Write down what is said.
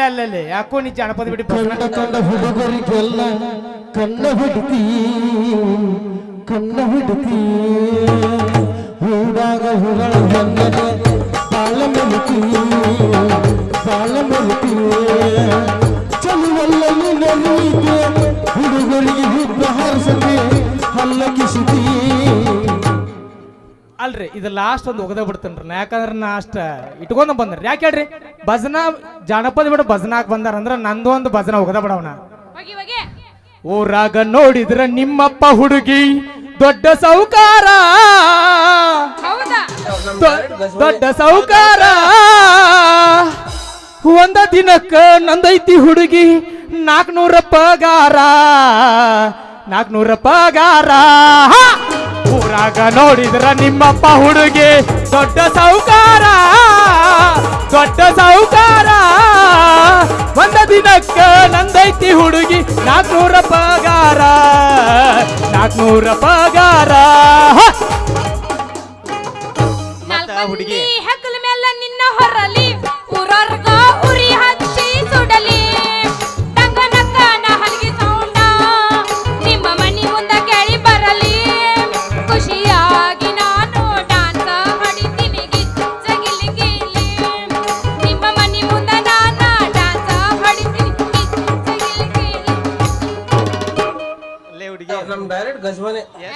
ಅಲ್ಲ ಯಾಕೋ ನೀ ಜಾನಪದ ಬಿಡಿ ಕಂಡ ಹುಡುಗರಿಗೆಲ್ಲ ಕಣ್ಣ ಹಿಡ್ತಿ ಹೂಡಾಗ ಹುಗಳ ಬಂದರೆ ಬಾಳ ಮೆಲುತಿ ಚಲುವಲ್ಲಲ್ಲಿ ನಲಿತೆ ಹುಡುಗರಿಗೆ ಹುಬ್ಬ ಹಾರಿಸದೆ ಹಲ್ಲ ಕಿಸಿತಿ. ಅಲ್ರಿ ಇದು ಲಾಸ್ಟ್ ಒಂದು ಒಗದ ಬಿಡ್ತೇನ್ರಿ ಯಾಕಂದ್ರೆ ನಾ ಅಷ್ಟ ಇಟ್ಕೊಂಡ ಬಂದ್ರಿ ಯಾಕೆ ಹೇಳ್ರಿ ಭಜನಾ ಜಾನಪದ ಬಿಡ ಭಜನಾಕ್ ಬಂದಾರ ಅಂದ್ರ ನಂದು ಒಂದು ಭಜನಾ ಒಗದ ಬಿಡವನ. ಊರಾಗ ನೋಡಿದ್ರ ನಿಮ್ಮಪ್ಪ ಹುಡುಗಿ ದೊಡ್ಡ ಸೌಕಾರ ದೊಡ್ಡ ಸೌಕಾರ ಒಂದ ದಿನಕ್ಕ ನಂದೈತಿ ಹುಡುಗಿ 400 ಪಗಾರ ಊರಾಗ ನೋಡಿದ್ರ ನಿಮ್ಮಪ್ಪ ಹುಡುಗಿ ದೊಡ್ಡ ಸೌಕಾರ ಒಂದ ದಿನಕ್ಕ ನಂದೈತಿ ಹುಡುಗಿ 400 ಪಗಾರ ಮತ್ತ ಹುಡುಗಿ